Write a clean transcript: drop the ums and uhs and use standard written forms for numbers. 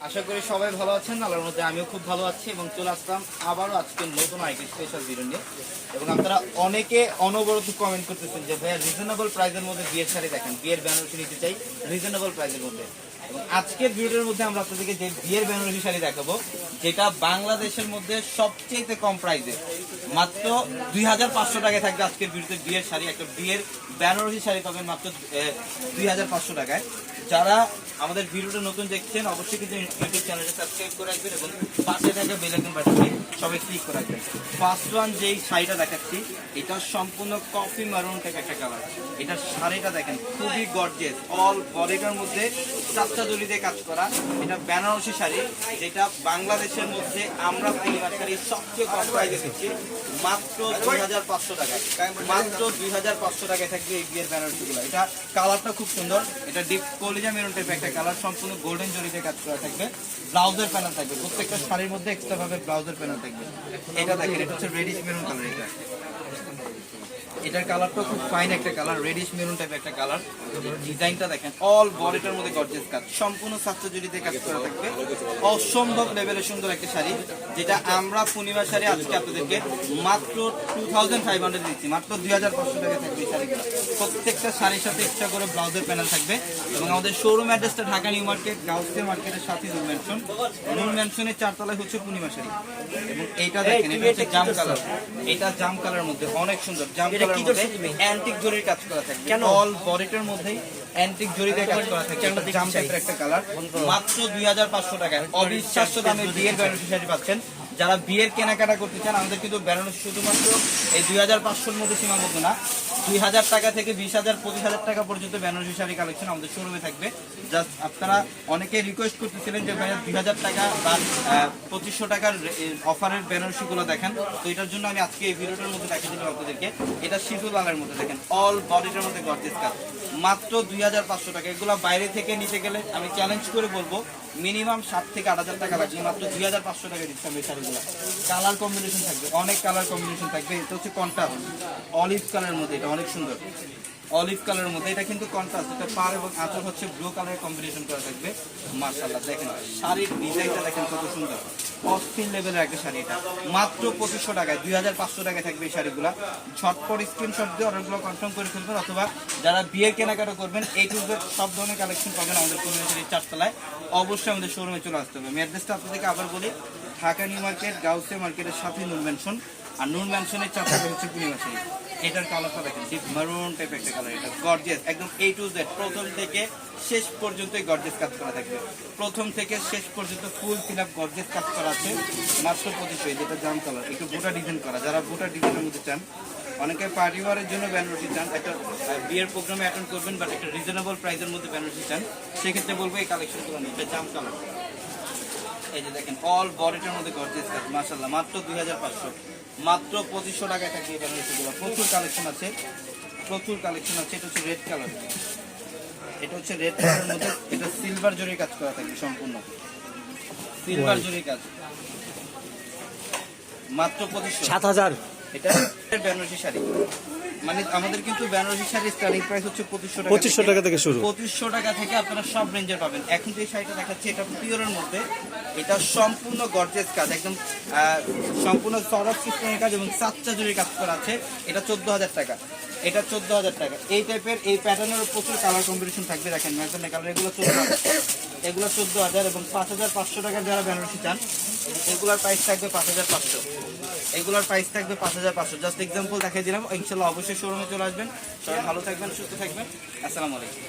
আশা করি সবাই ভালো আছেন। আল্লাহর মধ্যে আমিও খুব ভালো আছি এবং চলে আসলাম আবারও আজকে নতুন আরেকটি স্পেশাল ভিডিও নিয়ে। এবং আপনারা অনেকে অনবরত কমেন্ট করতেছেন যে ভাইয়া রিজনেবল প্রাইসের মধ্যে বিয়ের শাড়ি দেখেন, বিয়ের বেনারসি নিতে চাই রিজনেবল প্রাইসের মধ্যে। এবং আজকের ভিডিওর মধ্যে আমরা আপনাদেরকে যে বিয়ের বেনারসি শাড়ি দেখাবো, যেটা বাংলাদেশের মধ্যে সবচেয়ে কম প্রাইসে মাত্র 2500 টাকায় থাকবে। আজকের ভিডিওতে বিয়ের শাড়ি, একটা বিয়ের বেনারসি শাড়ি পাবেন মাত্র 2500 টাকায়। যারা আমাদের ভিডিওটা নতুন দেখছেন অবশ্যই কিন্তু ইউটিউব চ্যানেলটা সাবস্ক্রাইব করে রাখবেন এবং পাশে থাকা বেল আইকন বাটনটি সবাই ক্লিক করে রাখবেন। ফার্স্ট ওয়ান যেই শাড়িটা দেখাচ্ছি, এটা সম্পূর্ণ কফি মারুন টাইপ একটা কালার। এটার শাড়িটা দেখেন খুবই গর্জিয়াস, অল বডিটার মধ্যে চারটা দড়ি দিয়ে কাজ করা। এটা বেনারসি শাড়ি, যেটা বাংলাদেশের মধ্যে আমরা পরিবার শাড়ি সবচেয়ে কম প্রাইসে দিচ্ছি মাত্র 2500 টাকায়। মাত্র 2500 টাকায় থাকবে এই বিয়ের বেনারসিগুলো। এটা কালারটা খুব সুন্দর, এটা ডিপ কলিজা মেরুন টাইপ একটা কালার, সম্পূর্ণ গোল্ডেন জরিতে কাজ করা থাকবে। ব্লাউজের প্যানেল থাকবে, প্রত্যেকটা শাড়ির মধ্যে এক্সট্রা ভাবে ব্লাউজের প্যানেল থাকবে। এটা দেখেন, এটা হচ্ছে রেডিশ মেরুন কালার। এটার কালারটা খুব ফাইন একটা কালার, রেডিশ মেরুন টাইপ একটা কালার। ডিজাইনটা দেখেন, অল বডিটার মধ্যে গর্জিয়াস কাজ, সম্পূর্ণ সাতটা জরিতে কাজ করা থাকবে। অসম্ভব লেভেলের সুন্দর একটা শাড়ি, যেটা আমরা পূর্ণিমা শাড়ি আজকে আপনাদেরকে মাত্র 2500 দিচ্ছি, মাত্র 2500 টাকা থাকবে এই শাড়িগুলো। প্রত্যেকটা শাড়ির সাথে এক্সট্রা করে ব্লাউজের প্যানেল থাকবে। এবং আমাদের শোরুম অ্যাড্রেসটা ঢাকা নিউ মার্কেট, গাউসিয়া মার্কেটের সাথে নূর ম্যানশন। নূর ম্যানশনের 4 তলায় হচ্ছে পূর্ণিমা শাড়ি। এবং এইটা দেখেন, এটা হচ্ছে জাম কালার। এটা জাম কালারের মধ্যে অনেক সুন্দর, জাম কালার অ্যান্টিক জরির কাজ করা থাকে, অল বডিটার মধ্যেই অ্যান্টিক জরি দিয়ে কাজ করা থাকে। জাম টাইপের একটা কালার, মাত্র 2500 টাকায় অবিশ্বাস্য দামে বিয়ের বেনারসি শাড়ি পাচ্ছেন। যারা বিয়ের কেনাকাটা করতে চান, আমাদের কিন্তু বেনারসি শুধুমাত্র এই 2500-র মধ্যে সীমাবদ্ধ না, 2000 টাকা থেকে 20,000 25,000 টাকা পর্যন্ত বেনারসি শাড়ি কালেকশন আমাদের শোরুমে থাকবে। জাস্ট আপনারা অনেকে রিকোয়েস্ট করতেছিলেন যে ভাইয়া 2000 টাকা বা 2500 টাকার অফারের বেনারসিগুলো দেখান, তো এটার জন্য আমি আজকে এই ভিডিওটার মধ্যে দেখিয়ে দিলাম আপনাদেরকে। এটা শিশু লালের মধ্যে দেখেন, অল বডিটার মধ্যে গর্জিয়াস কাজ, মাত্র 2500 টাকা। এগুলো বাইরে থেকে নিতে গেলে আমি চ্যালেঞ্জ করে বলবো মিনিমাম 7 থেকে 8,000 টাকা লাগবে, মাত্র 2500 টাকা দিচ্ছে আমি শাড়িগুলো। কালার কম্বিনেশন থাকবে, অনেক কালার কম্বিনেশন থাকবে। এটা হচ্ছে কন্ট্রাস্ট অলিভ কালারের মধ্যে, এটা অনেক সুন্দর অলিভ কালারের মধ্যে। এটা কিন্তু কন্ট্রাস্ট, এটা পার এবং আঁচল হচ্ছে ব্লু কালারের কম্বিনেশন করা থাকবে। মাশাআল্লাহ দেখেন শাড়ির ডিজাইনটা দেখেন কত সুন্দর, অস্থির লেভেলের একটা শাড়ি। এটা মাত্র 2500 টাকায় 2500 টাকায় থাকবে এই শাড়িগুলো। ঝটপট স্ক্রিনশট দিয়ে অর্ডারগুলো কনফার্ম করে ফেলবেন, অথবা যারা বিয়ের কেনাকাটা করবেন এই টু জেড সব ধরনের কালেকশন পাবেন আমাদের পূর্ণিমা শাড়ির 4 তলায়। অবশ্যই আমাদের শোরুমে চলে আসতে হবে। আমি অ্যাড্রেসটা আপনাদেরকে আবার বলি, ঢাকা নিউ মার্কেট, গাউসিয়া মার্কেটের সাথে নূর ম্যানশন। আর নূর ম্যানশনের 4 তলায় হচ্ছে পূর্ণিমা শাড়ি। এটার কালারটা দেখেন, ডিপ মারুন টাইপ একটা কালার। এটা গর্জিয়াস, একদম এ টু জেড প্রথম থেকে শেষ পর্যন্ত গর্জিয়াস কাজ করা থাকবে। প্রথম থেকে শেষ পর্যন্ত ফুল ফিল আপ গর্জিয়াস কাজ করা আছে, মাত্র 2500। যেটা জাম কালার, একটু বুটা ডিজাইন করা। যারা বুটা ডিজাইনের মধ্যে চান, অনেকে পার্টি ওয়ারের জন্য বেনারসি চান, একটা বিয়ের প্রোগ্রামে অ্যাটেন্ড করবেন বাট একটা রিজনেবল প্রাইসের মধ্যে বেনারসি চান, সেক্ষেত্রে বলবো এই কালেকশনগুলো নিয়ে। এটা জাম কালার, এই যে দেখেন অল বডিটার মধ্যে গর্জিয়াস কাজ, মাশাআল্লাহ মাত্র 2500, মাত্র 2500 টাকায় থাকে এই বেনারসিগুলো। প্রচুর কালেকশন আছে, প্রচুর কালেকশন আছে। এটা হচ্ছে রেড কালার, এটা হচ্ছে রেড কালারের মধ্যে, এটা সিলভার জরির কাজ করা থাকবে, সম্পূর্ণ সিলভার জরির কাজ, মাত্র 2500। 7000 এটা বেনারসি শাড়ি, মানে আমাদের কিন্তু বেনারসি শাড়ির স্টার্টিং প্রাইস হচ্ছে 2500 টাকা থেকে শুরু। 2500 টাকা থেকে আপনারা সব রেঞ্জের পাবেন। এখন যে শাড়িটা দেখাচ্ছি এটা পিওরের মধ্যে, এটা সম্পূর্ণ গর্জিয়াস কাজ, একদম সম্পূর্ণ সরফ সিস্টেমের কাজ এবং সাতটা জরির কাজ করা আছে। এটা 14,000 টাকা, এটা 14,000 টাকা। এই টাইপের এই প্যাটার্নের প্রচুর কালার কম্বিনেশন থাকবে। দেখেন ম্যাজেন্ডা কালার, এগুলো 14,000, এগুলো 14,000 এবং 5,500 টাকার যারা বেনারসি চান, এগুলোর প্রাইস থাকবে 5,500, এগুলোর প্রাইস থাকবে 5,500। জাস্ট এক্সাম্পল দেখিয়ে দিলাম। ইনশাআল্লাহ অবশ্যই শোরুমে চলে আসবেন। সবাই ভালো থাকবেন, সুস্থ থাকবেন। আসসালামু আলাইকুম।